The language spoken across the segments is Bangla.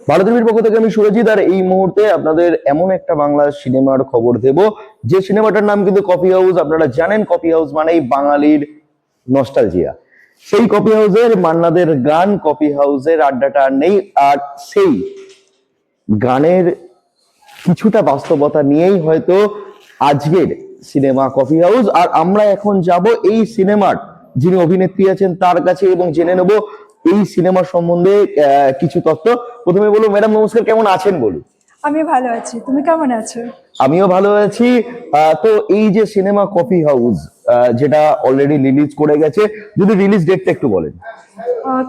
ভালো টিভির পক্ষ থেকে আমি সুরজিৎ, আর এই মুহূর্তে আপনাদের এমন একটা বাংলা সিনেমার খবর দেব যে সিনেমাটার নাম কিন্তু কফি হাউস। আপনারা জানেন কফি হাউস মানেই বাঙালির নস্টালজিয়া। সেই কফি হাউসের মান্নাদের গান, কফি হাউসের আড্ডাটা আর নেই। আর সেই গানের কিছুটা বাস্তবতা নিয়েই হয়তো আজকের সিনেমা কফি হাউস। আর আমরা এখন যাব এই সিনেমার যিনি অভিনেত্রী আছেন তার কাছে এবং জেনে নেব এই সিনেমা সম্বন্ধে কিছু তথ্য। প্রথমে বলুন ম্যাডাম নমস্কার, কেমন আছেন বলুন। আমি ভালো আছি, তুমি কেমন আছো? আমিও ভালো আছি। তো এই যে সিনেমা কফি হাউস যেটা অলরেডি রিলিজ করে গেছে, যদি রিলিজ ডেটটা একটু বলেন।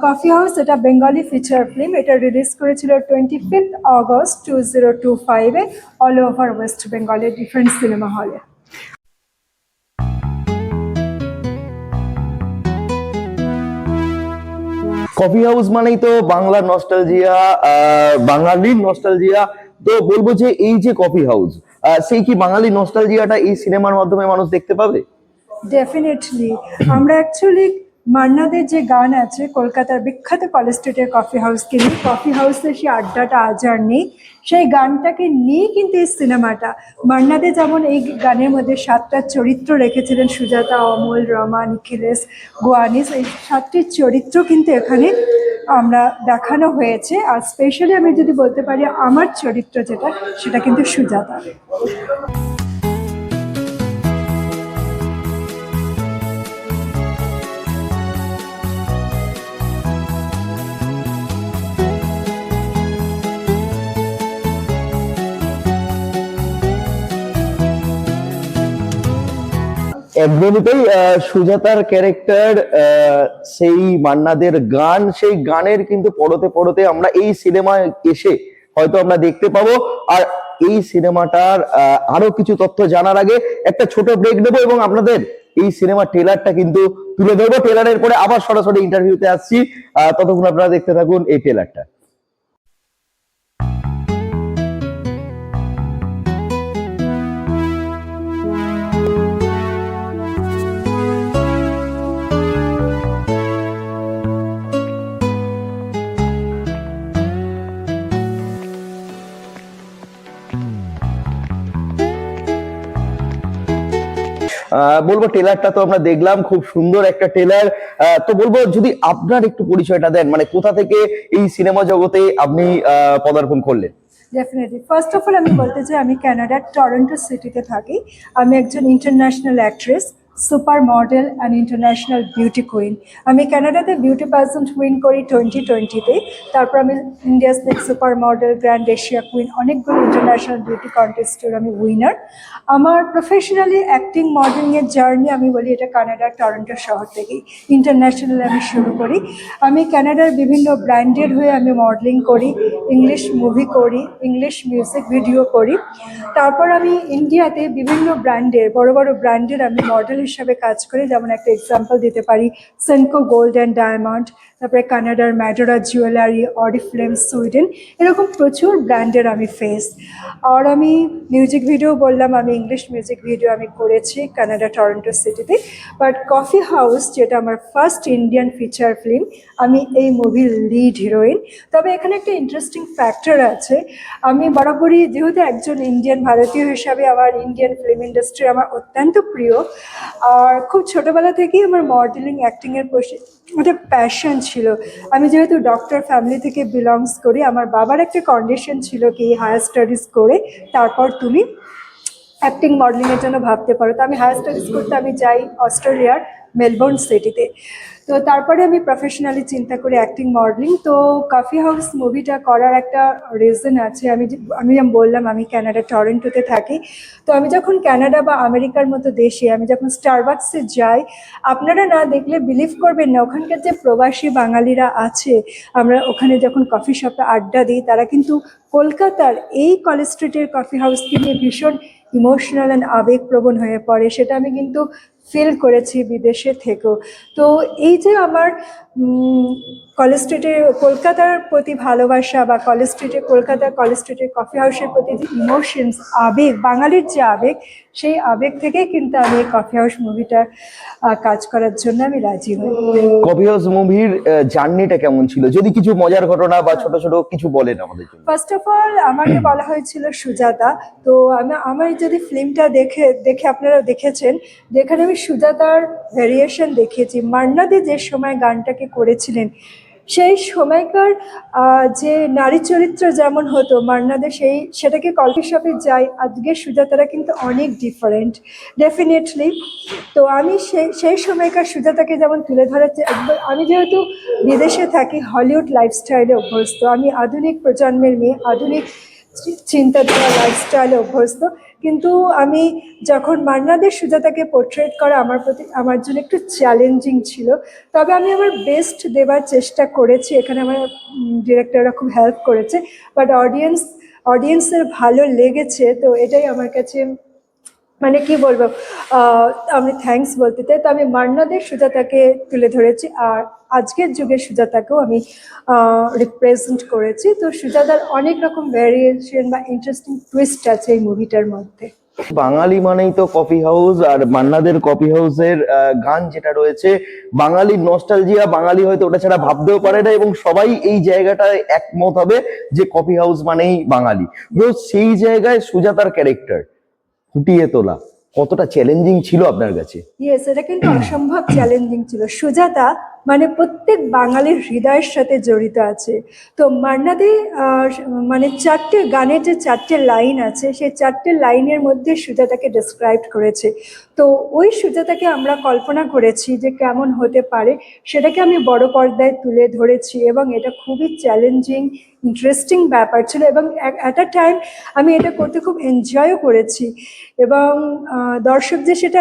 কফি হাউস এটা বেঙ্গলি ফিচার ফিল্ম। এটা রিলিজ করেছিল 25 অগস্ট 2025-এ অল ওভার ওয়েস্ট বেঙ্গলের ডিফারেন্ট সিনেমা হলে। কফি হাউস মানেই তো বাংলার নস্টালজিয়া, বাঙালির নস্টালজিয়া। তো বলবো যে এই যে কফি হাউস, সেই কি বাঙালি নস্টালজিয়াটা এই সিনেমার মাধ্যমে মানুষ দেখতে পাবে? ডেফিনেটলি। আমরা অ্যাকচুয়ালি মান্নাদের যে গান আছে কলকাতার বিখ্যাত কলেজ স্ট্রিটের কফি হাউসকে নিয়ে, কফি হাউসের সেই আড্ডাটা আজ আর নেই, সেই গানটাকে নিয়ে কিন্তু এই সিনেমাটা। মান্নাদে যেমন এই গানের মধ্যে 7টা চরিত্র রেখেছিলেন, সুজাতা, অমল, রমা, নিখিলেশ, গোয়ানিস, এই 7টি চরিত্র কিন্তু এখানে আমরা দেখানো হয়েছে। আর স্পেশালি আমি যদি বলতে পারি আমার চরিত্র যেটা, সেটা কিন্তু সুজাতা। একদমই তাই। সুজাতার ক্যারেক্টার, সেই মান্নাদের গান, সেই গানের কিন্তু পরতে পরতে আমরা এই সিনেমায় এসে হয়তো আমরা দেখতে পাবো। আর এই সিনেমাটার আরো কিছু তথ্য জানার আগে একটা ছোট ব্রেক নেবো এবং আপনাদের এই সিনেমার ট্রেলারটা কিন্তু তুলে ধরবো। ট্রেলারের পরে আবার সরাসরি ইন্টারভিউতে আসছি। ততক্ষণ আপনারা দেখতে থাকুন এই ট্রেলারটা। বলবো ট্রেলারটা তো আমরা দেখলাম, খুব সুন্দর একটা ট্রেলার। তো বলবো যদি আপনার একটু পরিচয়টা দেন, মানে কোথা থেকে এই সিনেমা জগতে আপনি পদার্পণ করলেন। ডেফিনেটলি। ফার্স্ট অফ অল আমি বলতে চাই আমি কানাডার টরন্টো সিটিতে থাকি। আমি একজন international actress, super model and international beauty queen. আমি কানাডাতে বিউটি পার্সেন্ট উইন করি 2020-তে। তারপর আমি India's next super model, grand Asia queen, অনেকগুলো ইন্টারন্যাশনাল বিউটি কন্টেস্টের আমি উইনার। আমার প্রফেশনালি অ্যাক্টিং মডেলিংয়ের জার্নি আমি বলি এটা কানাডার টরন্টো শহর থেকেই ইন্টারন্যাশনাল আমি শুরু করি। আমি কানাডার বিভিন্ন ব্র্যান্ডের হয়ে আমি মডেলিং করি, ইংলিশ মুভি করি, ইংলিশ মিউজিক ভিডিও করি। তারপর আমি ইন্ডিয়াতে বিভিন্ন ব্র্যান্ডের, বড় বড় ব্র্যান্ডের আমি মডেল হিসাবে কাজ করি। যেমন একটা এক্সাম্পল দিতে পারি, সেনকো গোল্ড অ্যান্ড ডায়মন্ড, তারপরে কানাডার ম্যাডোরা জুয়েলারি, অরিফ্লেম সুইডেন, এরকম প্রচুর ব্র্যান্ডের আমি ফেস। আর আমি মিউজিক ভিডিও বললাম, আমি ইংলিশ মিউজিক ভিডিও আমি করেছি কানাডা টরন্টো সিটিতে। বাট কফি হাউস যেটা আমার ফার্স্ট ইন্ডিয়ান ফিচার ফিল্ম, আমি এই মুভির লিড হিরোইন। তবে এখানে একটা ইন্টারেস্টিং ফ্যাক্টর আছে, আমি বরাবরই যেহেতু একজন ইন্ডিয়ান ভারতীয় হিসাবে আমার ইন্ডিয়ান ফিল্ম ইন্ডাস্ট্রি আমার অত্যন্ত প্রিয়। আর খুব ছোটোবেলা থেকেই আমার মডেলিং অ্যাক্টিংয়ের প্রতি একটা প্যাশন ছিল। আমি যেহেতু ডক্টর ফ্যামিলি থেকে বিলংস করি, আমার বাবার একটা কন্ডিশন ছিল কি হায়ার স্টাডিজ করে তারপর তুমি অ্যাক্টিং মডেলিংয়ের জন্য ভাবতে পারো। তো আমি হায়ার স্টাডিজ করতে আমি যাই অস্ট্রেলিয়ার মেলবোর্ন সিটিতে। তো তারপরে আমি প্রফেশনালি চিন্তা করি অ্যাক্টিং মডেলিং। তো কফি হাউস মুভিটা করার একটা রিজন আছে। আমি যেমন বললাম আমি কানাডা টরন্টোতে থাকি। তো আমি যখন কানাডা বা আমেরিকার মতো দেশে আমি যখন স্টারবাকসে যাই, আপনারা না দেখলে বিলিভ করবেন না, ওখানকার যে প্রবাসী বাঙালিরা আছে, আমরা ওখানে যখন কফি শপে আড্ডা দিই, তারা কিন্তু কলকাতার এই কলেজ স্ট্রিটের কফি হাউসকে নিয়ে ভীষণ ইমোশনাল অ্যান্ড আবেগপ্রবণ হয়ে পড়ে। সেটা আমি কিন্তু ফিল করেছি বিদেশে থেকেও। তো এই যে আমার কলেজ স্ট্রিটে কলকাতার প্রতি ভালোবাসা বা কলেজ স্ট্রিটের কফি হাউসের প্রতি যে ইমোশনস, আবেগ, বাঙালির যে আবেগ, সেই আবেগ থেকেই কিন্তু আমি এই কফি হাউস মুভিটা কাজ করার জন্য আমি রাজি হই। কফি হাউস মুভির জার্নিটা কেমন ছিল, যদি কিছু মজার ঘটনা বা ছোট ছোট কিছু বলেন আমাদের জন্য। ফার্স্ট অফ অল আমাকে বলা হয়েছিল সুজাতা। তো আমার যদি ফিল্মটা দেখে আপনারা দেখেছেন, যেখানে আমি সুজাতার ভেরিয়েশন দেখিয়েছি। মান্না দে যে সময় গানটাকে করেছিলেন, সেই সময়কার যে নারী চরিত্র যেমন হতো, মান্না দে সেটাকে কফি শপে যাই, আজকে সুজাতারা কিন্তু অনেক ডিফারেন্ট ডেফিনেটলি। তো আমি সেই সময়কার সুজাতাকে যেমন তুলে ধরার আমি যেহেতু বিদেশে থাকি, হলিউড লাইফস্টাইলে অভ্যস্ত, আমি আধুনিক প্রজন্মের মেয়ে, আধুনিক চিন্তাধারা লাইফস্টাইলে অভ্যস্ত। কিন্তু আমি যখন মান্নাদের সুজাতাকে পোর্ট্রেট করা আমার জন্য একটু চ্যালেঞ্জিং ছিল। তবে আমি আমার বেস্ট দেবার চেষ্টা করেছি, এখানে আমার ডিরেক্টররা খুব হেল্প করেছে। বাট অডিয়েন্সের ভালো লেগেছে, তো এটাই আমার কাছে মানে কি বলবো, আমি থ্যাঙ্কস বলতে চাই। তো আমি মান্নাদের সুজাতাকে তুলে ধরেছি, আর আজকের যুগের সুজাতাকেও আমি রিপ্রেজেন্ট করেছি। তো সুজাতার অনেক রকম ভ্যারিয়েশন বা ইন্টারেস্টিং টুইস্ট আছে এই মুভিটার মধ্যে। বাঙালি মানেই তো কফি হাউস, আর মান্নাদের কফি হাউসের গান যেটা রয়েছে, বাঙালির নস্টালজিয়া, বাঙালি হয়তো ওটা ছাড়া ভাবতেও পারে না, এবং সবাই এই জায়গাটায় একমত হবে যে কফি হাউস মানেই বাঙালি। তো সেই জায়গায় সুজাতার ক্যারেক্টার ফুটিয়ে তোলা কতটা চ্যালেঞ্জিং ছিল আপনার কাছে? ইয়েস, এটা কিন্তু অসম্ভব চ্যালেঞ্জিং ছিল। সুজাতা মানে প্রত্যেক বাঙালির হৃদয়ের সাথে জড়িত আছে। তো মান্নাদে মানে চারটে গানের যে চারটে লাইন আছে, সেই চারটে লাইনের মধ্যে সুজাতাকে ডিসক্রাইব করেছে। তো ওই সুজাতাকে আমরা কল্পনা করেছি যে কেমন হতে পারে, সেটাকে আমি বড় পর্দায় তুলে ধরেছি, এবং এটা খুবই চ্যালেঞ্জিং ইন্টারেস্টিং ব্যাপার ছিল, এবং অ্যাট আ টাইম আমি এটা করতে খুব এনজয়ও করেছি। এবং দর্শক যে সেটা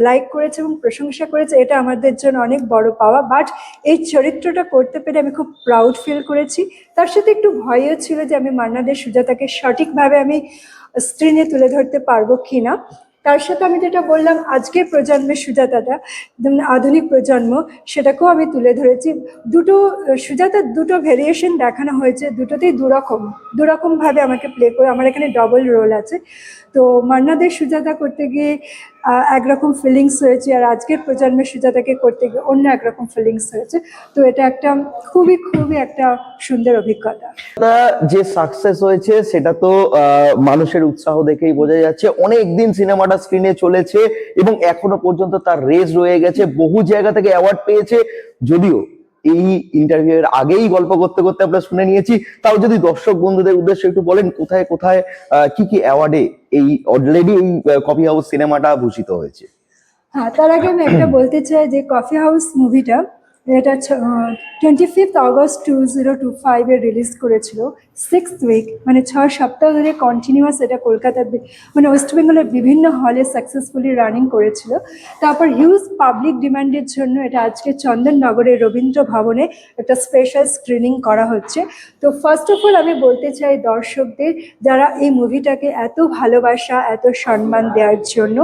লাইক করেছে এবং প্রশংসা করেছে, এটা আমাদের জন্য অনেক বড় পাওয়া। বাট এই চরিত্রটা করতে পেরে আমি খুব প্রাউড ফিল করেছি। তার সাথে একটু ভয়ও ছিল যে আমি মান্নাদের সুজাতাকে সঠিকভাবে আমি স্ক্রিনে তুলে ধরতে পারবো কিনা। তার সাথে আমি যেটা বললাম, আজকের প্রজন্মের সুজাতাটা যেমন আধুনিক প্রজন্ম, সেটাকেও আমি তুলে ধরেছি। সুজাতার দুটো ভেরিয়েশন দেখানো হয়েছে, দুটোতেই দুরকমভাবে আমাকে প্লে করে। আমার এখানে ডবল রোল আছে। তো মান্নাদের সুজাতা করতে গিয়ে একরকম ফিলিংস হয়েছে, আর আজকের প্রজন্মের সুজাতাকে করতে গিয়ে অন্য একরকম ফিলিংস হয়েছে। তো এটা একটা খুবই একটা সুন্দর অভিজ্ঞতা। যে সাকসেস হয়েছে সেটা তো মানুষের উৎসাহ দেখেই বোঝা যাচ্ছে। অনেক দিন সিনেমাটা স্ক্রিনে চলেছে এবং এখনো পর্যন্ত তার রেস রয়ে গেছে, বহু জায়গা থেকে অ্যাওয়ার্ড পেয়েছে। যদিও এই ইন্টারভিউ এর আগেই গল্প করতে করতে আমরা শুনে নিয়েছি, তাও যদি দর্শক বন্ধুদের উদ্দেশ্যে একটু বলেন কোথায় কোথায় কি কি অ্যাওয়ার্ডে এই অলরেডি এই কফি হাউস সিনেমাটা ভূষিত হয়েছে। হ্যাঁ, তার আগে আমি একটা বলতে চাই যে কফি হাউস মুভিটা, এটা 25 অগস্ট 2025 রিলিজ করেছিল। 6 উইক মানে 6 সপ্তাহ ধরে কন্টিনিউয়াস এটা কলকাতার মানে ওয়েস্ট বেঙ্গলের বিভিন্ন হলে সাকসেসফুলি রানিং করেছিল। তারপর হিউজ পাবলিক ডিমান্ডের জন্য এটা আজকে চন্দননগরের রবীন্দ্র ভবনে একটা স্পেশাল স্ক্রিনিং করা হচ্ছে। তো ফার্স্ট অফ অল আমি বলতে চাই দর্শকদের, যারা এই মুভিটাকে এত ভালোবাসা, এত সম্মান দেওয়ার জন্য,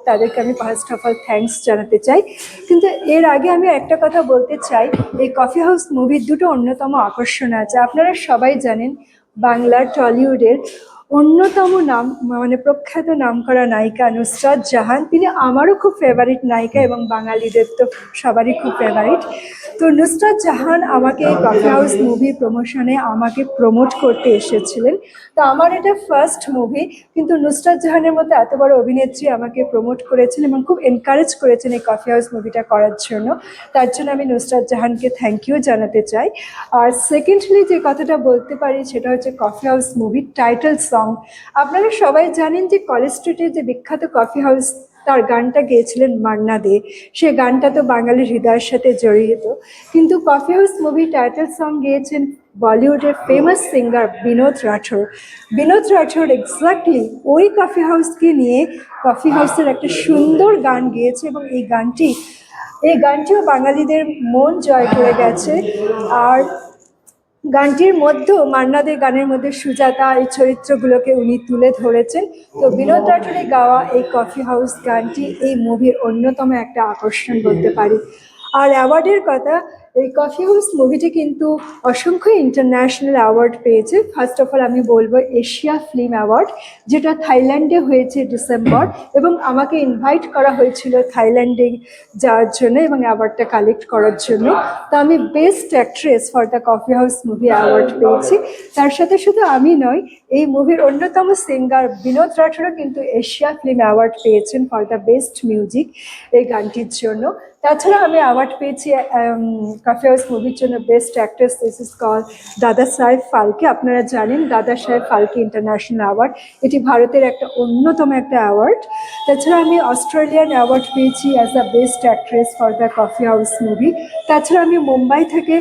তাদেরকে আমি ফার্স্ট অফ অল থ্যাঙ্কস জানাতে চাই। কিন্তু এর আগে আমি একটা কথা বলতে চাই, এই কফি হাউস মুভির দুটো অন্যতম আকর্ষণ আছে। আপনারা সবাই জানেন, বাংলার টলিউডের অন্যতম মানে প্রখ্যাত নামকরা নায়িকা নুসরাত জাহান, তিনি আমারও খুব ফেভারিট নায়িকা এবং বাঙালিদের তো সবারই খুব ফেভারিট। তো নুসরাত জাহান আমাকে এই কফি হাউস মুভি প্রমোশনে আমাকে প্রমোট করতে এসেছিলেন। তো আমার এটা ফার্স্ট মুভি, কিন্তু নুসরাত জাহানের মতো এত বড় অভিনেত্রী আমাকে প্রমোট করেছেন এবং খুব এনকারেজ করেছেন এই কফি হাউস মুভিটা করার জন্য। তার জন্য আমি নুসরাত জাহানকে থ্যাংক ইউ জানাতে চাই। আর সেকেন্ডলি যে কথাটা বলতে পারি সেটা হচ্ছে কফি হাউস মুভির টাইটেল সং। আপনারা সবাই জানেন যে কলেজ স্ট্রিটের যে বিখ্যাত কফি হাউস, তার গানটা গেয়েছিলেন মান্না দে। সে গানটা তো বাঙালির হৃদয়ের সাথে জড়িত। কিন্তু coffee house movie title song গেয়েছেন বলিউডের famous singer Vinod Rathod. Vinod Rathod exactly ওই কফি হাউসকে নিয়ে কফি হাউসের একটা সুন্দর গান গেয়েছে, এবং এই গানটিও বাঙালিদের মন জয় করে গেছে। আর গানটির মধ্যেও মান্নাদের গানের মধ্যে সুজাতা এই চরিত্রগুলোকে উনি তুলে ধরেছেন। তো বিনোদ রাঠোরের গাওয়া এই কফি হাউস গানটি এই মুভির অন্যতম একটা আকর্ষণ বলতে পারি। আর অ্যাওয়ার্ডের কথা, এই কফি হাউস মুভিটি কিন্তু অসংখ্য ইন্টারন্যাশনাল অ্যাওয়ার্ড পেয়েছে। ফার্স্ট অফ অল আমি বলবো এশিয়া ফিল্ম অ্যাওয়ার্ড, যেটা থাইল্যান্ডে হয়েছে ডিসেম্বর, এবং আমাকে ইনভাইট করা হয়েছিল থাইল্যান্ডে যাওয়ার জন্য এবং অ্যাওয়ার্ডটা কালেক্ট করার জন্য। তো আমি best actress for the coffee house movie award পেয়েছি। তার সাথে শুধু আমি নয়, এই মুভির অন্যতম সিঙ্গার বিনোদ রাঠোরও কিন্তু এশিয়া ফিল্ম অ্যাওয়ার্ড পেয়েছেন ফর দ্য বেস্ট মিউজিক এই গানটির জন্য। তাছাড়া আমি অ্যাওয়ার্ড পেয়েছি কফি হাউস মুভির জন্য best actress, this is call দাদা সাহেব ফালকে। আপনারা জানেন দাদা সাহেব ফালকে ইন্টারন্যাশনাল অ্যাওয়ার্ড, এটি ভারতের একটা অন্যতম একটা অ্যাওয়ার্ড। তাছাড়া আমি অস্ট্রেলিয়ান অ্যাওয়ার্ড পেয়েছি as the best actress for the coffee house movie. তাছাড়া আমি মুম্বাই থেকে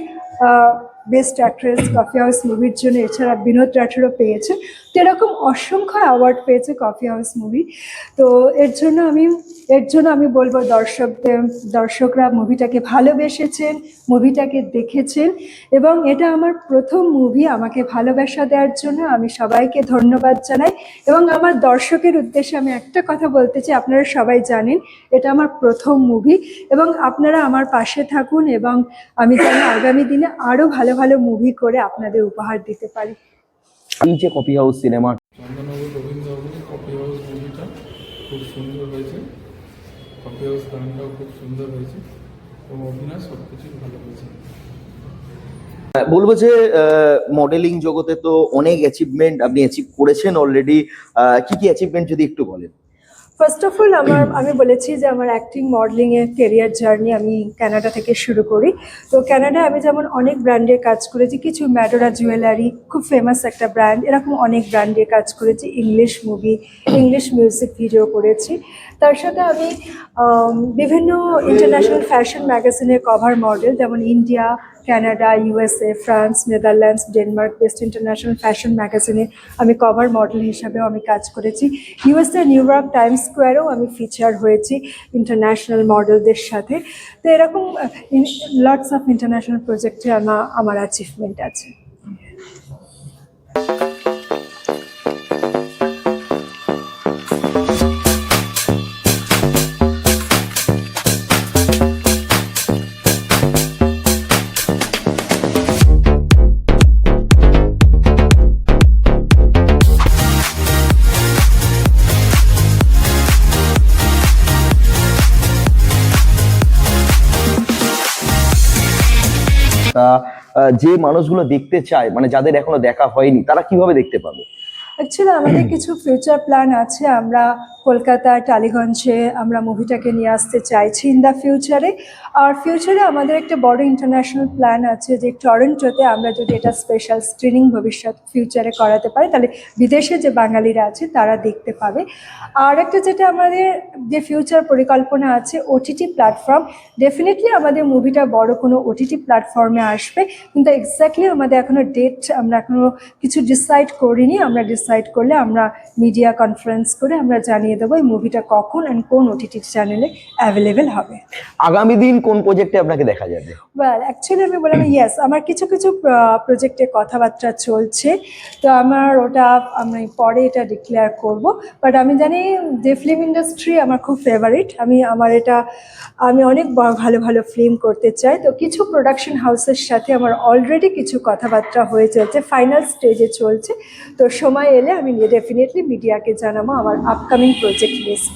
বেস্ট অ্যাক্ট্রেস কফি হাউস মুভির জন্য, এছাড়া বিনোদ রাঠোরও পেয়েছে। তো এরকম অসংখ্য অ্যাওয়ার্ড পেয়েছে কফি হাউস মুভি। তো এর জন্য আমি বলবো দর্শকরা মুভিটাকে ভালোবেসেছেন, মুভিটাকে দেখেছেন, এবং এটা আমার প্রথম মুভি। আমাকে ভালোবাসা দেওয়ার জন্য আমি সবাইকে ধন্যবাদ জানাই। এবং আমার দর্শকের উদ্দেশ্যে আমি একটা কথা বলতে চাই, আপনারা সবাই জানেন এটা আমার প্রথম মুভি, এবং আপনারা আমার পাশে থাকুন, এবং আমি যেন আগামী দিনে আরো ভালো ভালো মুভি করে আপনাদের উপহার দিতে পারি। এই যে কফি হাউস সিনেমা, চন্দননগর রবীন্দ্রভবনে কফি হাউস মুভিটা খুব সুন্দর হয়েছে, কফি হাউস গানটাও খুব সুন্দর হয়েছে এবং অভিনয় সব কিছুই ভালো হয়েছে। বলবো যে মডেলিং জগতে তো অনেক অ্যাচিভমেন্ট আপনি অ্যাচিভ করেছেন অলরেডি। কি কি অ্যাচিভমেন্ট যদি একটু বলেন। ফার্স্ট অফ অল আমি বলেছি যে আমার অ্যাক্টিং মডেলিংয়ের কেরিয়ার জার্নি আমি কানাডা থেকে শুরু করি। তো কানাডায় আমি যেমন অনেক ব্র্যান্ডের কাজ করেছি, কিছু ম্যাডোরা জুয়েলারি খুব ফেমাস একটা ব্র্যান্ড, এরকম অনেক ব্র্যান্ডের কাজ করেছি, English movie, English music video করেছি। তার সাথে আমি বিভিন্ন ইন্টারন্যাশনাল ফ্যাশন ম্যাগাজিনের কভার মডেল, যেমন India, Canada, USA, France, Netherlands, Denmark best international fashion ম্যাগাজিনে আমি কভার মডেল হিসাবেও আমি কাজ করেছি। ইউএসএ নিউ ইয়র্ক টাইমস স্কোয়ারেও আমি ফিচার হয়েছি ইন্টারন্যাশনাল মডেলদের সাথে। তো এরকম লটস অফ ইন্টারন্যাশনাল প্রজেক্টে আমার অ্যাচিভমেন্ট আছে। তা যে মানুষগুলো দেখতে চায়, মানে যাদের এখনো দেখা হয়নি, তারা কিভাবে দেখতে পাবে? অ্যাকচুয়ালি আমাদের কিছু ফিউচার প্ল্যান আছে। আমরা কলকাতা, টালিগঞ্জে আমরা মুভিটাকে নিয়ে আসতে চাইছি ইন দ্য ফিউচারে। আর ফিউচারে আমাদের একটা বড় ইন্টারন্যাশনাল প্ল্যান আছে যে টরন্টোতে আমরা যদি এটা স্পেশাল স্ক্রিনিং ভবিষ্যৎ ফিউচারে করাতে পারি, তাহলে বিদেশে যে বাঙালিরা আছে তারা দেখতে পাবে। আর একটা যেটা আমাদের যে ফিউচার পরিকল্পনা আছে, ওটিটি প্ল্যাটফর্ম। ডেফিনেটলি আমাদের মুভিটা বড় কোনো ওটিটি প্ল্যাটফর্মে আসবে, কিন্তু এক্স্যাক্টলি আমাদের এখনো ডেট আমরা এখনো কিছু ডিসাইড করিনি। আমরা ডিসাইড করলে আমরা মিডিয়া কনফারেন্স করে আমরা জানিয়ে দেবো এই মুভিটা কখন অ্যান্ড কোন ওটিটি চ্যানেলে অ্যাভেলেবেল হবে। আগামী দিন কোন প্রজেক্টে আপনাকে দেখা যাবে? ওয়েল অ্যাকচুয়ালি আমি বললাম ইয়েস, আমার কিছু কিছু প্রজেক্টে কথাবার্তা চলছে। তো ওটা আমি পরে এটা ডিক্লেয়ার করব। বাট আমি জানি যে ফিল্ম ইন্ডাস্ট্রি আমার খুব ফেভারিট। আমি অনেক ভালো ভালো ফিল্ম করতে চাই। তো কিছু প্রোডাকশন হাউসের সাথে আমার অলরেডি কিছু কথাবার্তা হয়ে চলছে, ফাইনাল স্টেজে চলছে। তো সময় এলে আমি ডেফিনেটলি মিডিয়াকে জানাবো আমার আপকামিং প্রজেক্ট লিস্ট।